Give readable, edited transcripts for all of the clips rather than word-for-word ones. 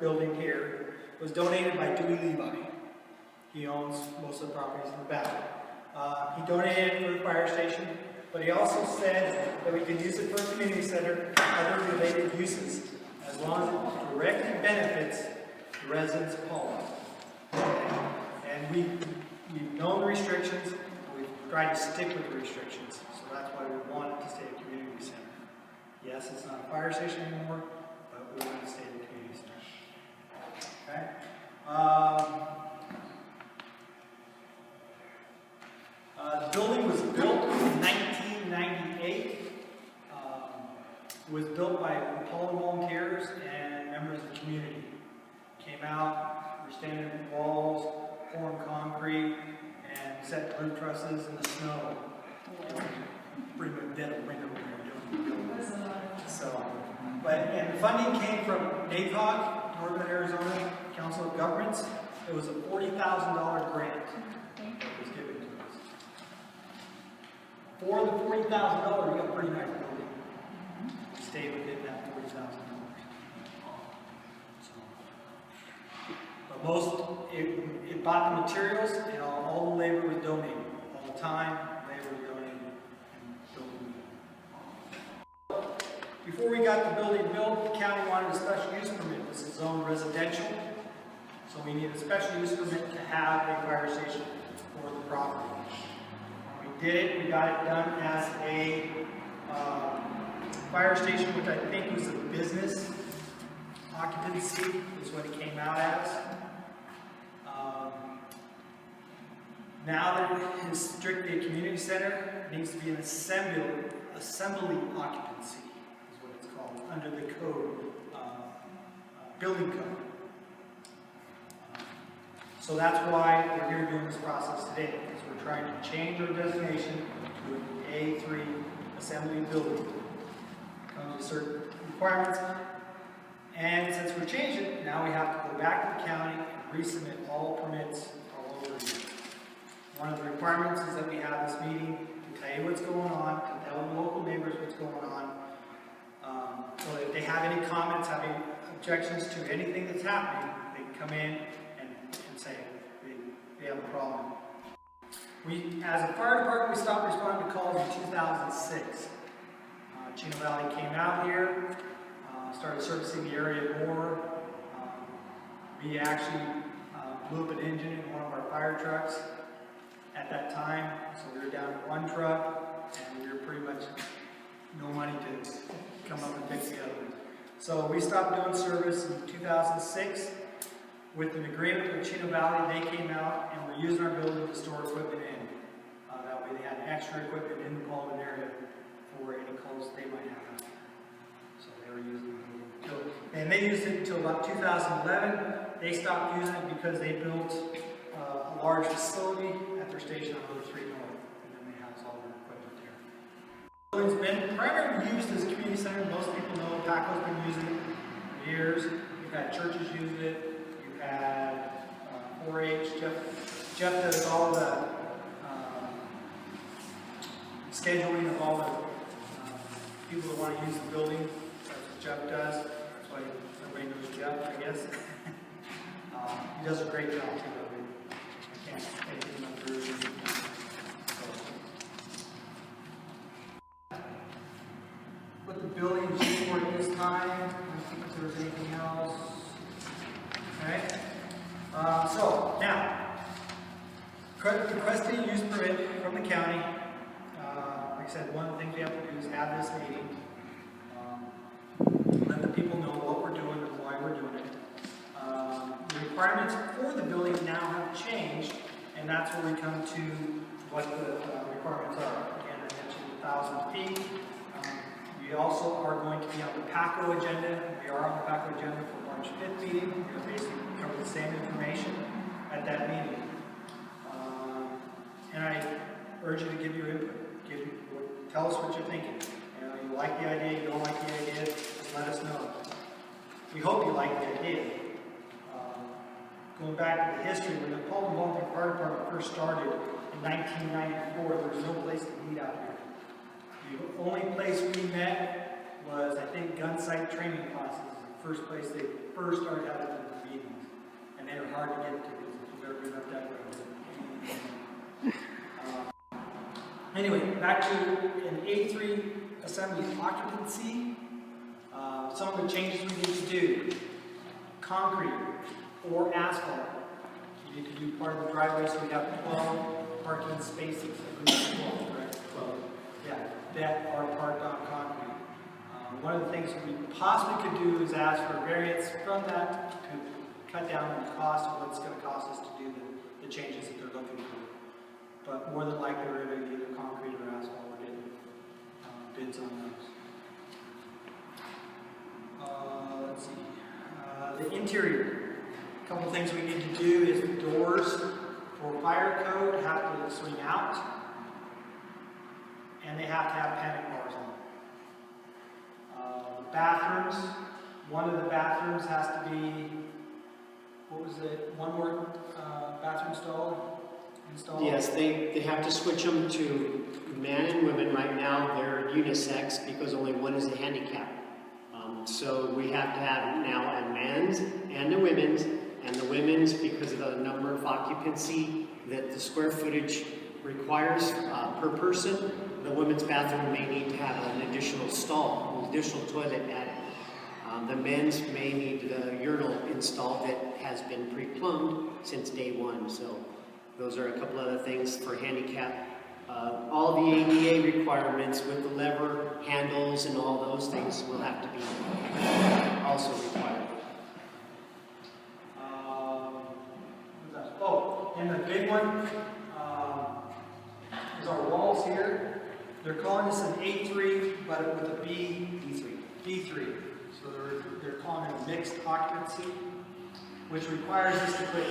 building here was donated by Dewey Levi. He owns most of the properties in the back. He donated it for the fire station, but he also said that we could use it for a community center and other related uses, as long as it directly benefits the residents of Paulden. And we've known the restrictions, and we've tried to stick with the restrictions, so that's why we want it to stay a community center. Yes, it's not a fire station anymore, but we want to stay in the community center. Okay? The building was built in 1998. It was built by Paulden volunteers and members of the community. Came out, we're standing in walls, pouring concrete, and set roof trusses in the snow. Pretty much dead of winter when we were doing the building. So, and the funding came from NACOG, Northern Arizona Council of Governments. It was a $40,000 grant that was given to us. For the $40,000, we got a pretty nice building. We stayed within that $40,000. But most, it bought the materials, and all the labor was donated. All the time, labor was donated. Before we got the building built, the county wanted a special use permit. This is zoned residential, so we need a special use permit to have a fire station for the property. When we did it, we got it done as a fire station, which I think was a business occupancy, is what it came out as. Now that it is strictly a community center, it needs to be an assembly occupancy, is what it's called, under the code, building code. So that's why we're here doing this process today, because we're trying to change our designation to an A3 assembly building. It comes with certain requirements, and since we're changing it, now we have to go back to the county and resubmit all permits all over again. One of the requirements is that we have this meeting to tell you what's going on, to tell the local neighbors what's going on. So if they have any comments, have any objections to anything that's happening, they can come in and say they have a problem. As a fire department, we stopped responding to calls in 2006. Chino Valley came out here, started servicing the area more. We actually blew up an engine in one of our fire trucks at that time, so we were down to one truck, and we were pretty much no money to come up and fix the other one. So we stopped doing service in 2006 with an agreement with Chino Valley. They came out and were using our building to store equipment in. That way they had extra equipment in the Paulden area for any calls they might have. So they were using it. And they used it until about 2011. They stopped using it because they built a large facility at their station on Road 3 North, and then they house all their equipment there. The building's been primarily used as a community center. Most people know Paco's been using it for years. You've had churches use it. You've had 4-H. Jeff does all the scheduling of all the people that want to use the building. That's what Jeff does. That's why everybody knows Jeff, I guess. He does a great job too. I can't take him up through. What the building is used for this time. I don't think if there was anything else. Okay. So now, requesting use permit from the county. Like I said, one of the things we have to do is have this meeting. Let the people know what we're doing and why we're doing it. The requirements for the building now have changed, and that's where we come to what the requirements are. Again, I mentioned 1,000 feet. We also are going to be on the PACO agenda. We are on the PACO agenda for March 5th meeting. We'll basically cover the same information at that meeting. And I urge you to give your input. Tell us what you're thinking. You like the idea, you don't like the idea, just let us know. We hope you like the idea. Going back to the history, when the Paulden Volunteer Fire Department first started in 1994, there was no place to meet out here. The only place we met was, I think, gun site training classes first place they first started having the meetings. And they were hard to get to because if you've ever been up that road. Anyway, back to an A3 assembly occupancy. Some of the changes we need to do. Concrete or asphalt. You need to do part of the driveway, so we have 12 parking spaces. I believe it's 12, right? 12. Yeah, that are parked on concrete. One of the things we possibly could do is ask for a variance from that to cut down on the cost of what it's going to cost us to do the changes that they're looking for. But more than likely, we're going to do either concrete or asphalt. We're getting bids on those. Let's see. The interior. A couple things we need to do is the doors for fire code have to swing out, and they have to have panic bars on. The bathrooms. One of the bathrooms has to be, what was it? One more bathroom installed? Yes, they have to switch them to man and women. Right now they're unisex because only one is a handicap. So we have to have now a men's and a women's, and the women's, because of the number of occupancy that the square footage requires per person, the women's bathroom may need to have an additional stall, an additional toilet added. The men's may need the urinal installed that has been pre-plumbed since day one. So those are a couple other things for handicap. All the ADA requirements with the lever handles and all those things will have to be also required. Oh, and the big one is our walls here. They're calling this an A3, but with a B3. So they're calling it a mixed occupancy, which requires us to put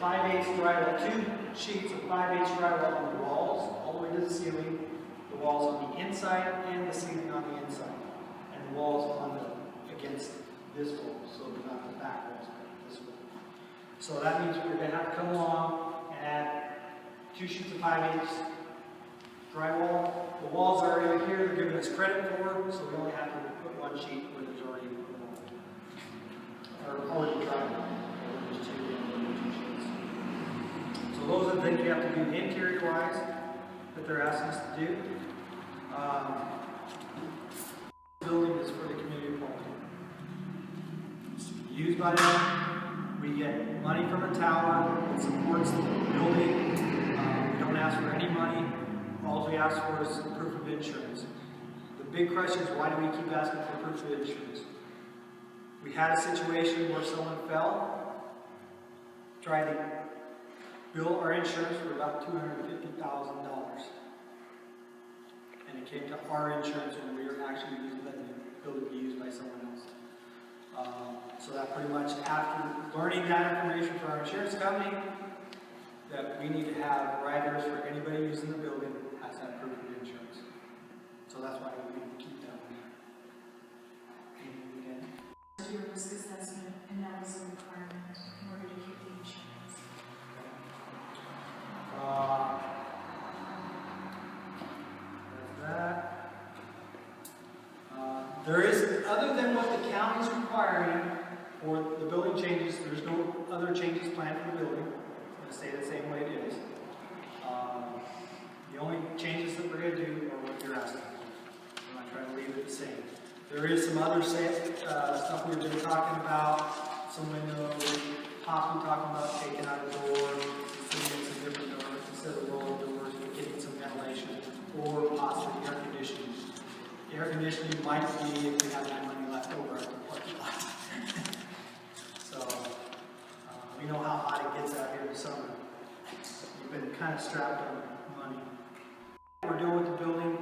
5/8 drywall, 2 sheets of 5/8 drywall on the walls, all the way to the ceiling, the walls on the inside and the ceiling on the inside, and the walls on against this wall, so they're not the back walls, but this wall. So that means we're going to have to come along and add 2 sheets of 5/8 drywall. The walls are already here, they're giving us credit for, so we only have to put 1 sheet where there's already drywall. So those are the things we have to do interior-wise that they're asking us to do. The building is for the community of Paulden. It's used by them. We get money from a tower that supports the building. We don't ask for any money. All we ask for is proof of insurance. The big question is, why do we keep asking for proof of insurance? We had a situation where someone fell, tried to bill our insurance for about $250,000. And it came to our insurance when we were actually letting the building be used by someone else. So that pretty much, after learning that information from our insurance company, that we need to have riders for anybody using the building has that proof of insurance. So that's why we keep that one there. Do a risk assessment, and that was a requirement in order to keep the insurance. There's that. There is, other than what the county is requiring for the building changes, there's no other changes planned for the building. It's going to stay the same way it is. The only changes that we're going to do are what you're asking for. I'm not trying to leave it the same. There is some other stuff we've been talking about, some windows, possibly talking about taking out a door, putting in some different doors instead of rolling doors, but getting some ventilation, or possibly air conditioning. Air conditioning might be if we have any money left over at the parking lot. So, we know how hot it gets out here in the summer. We've been kind of strapped on money. What we're doing with the building,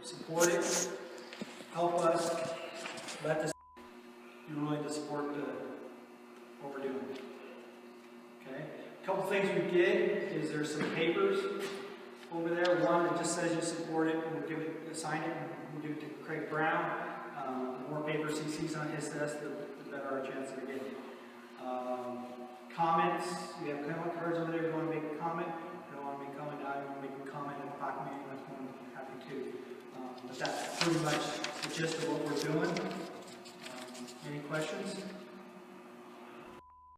support it, help us, let this be willing to support what we're doing. Okay? A couple things we did is there's some papers over there. One that just says you support it, and we'll give it, sign it, and we'll give it to Craig Brown. The more papers he sees on his desk, the better our chance of getting it. Comments, we have comment cards over there. If you want to make a comment, if you don't want to make a comment now, you want to make a comment at the back meeting, that's more than happy to. But that's pretty much the gist of what we're doing. Any questions?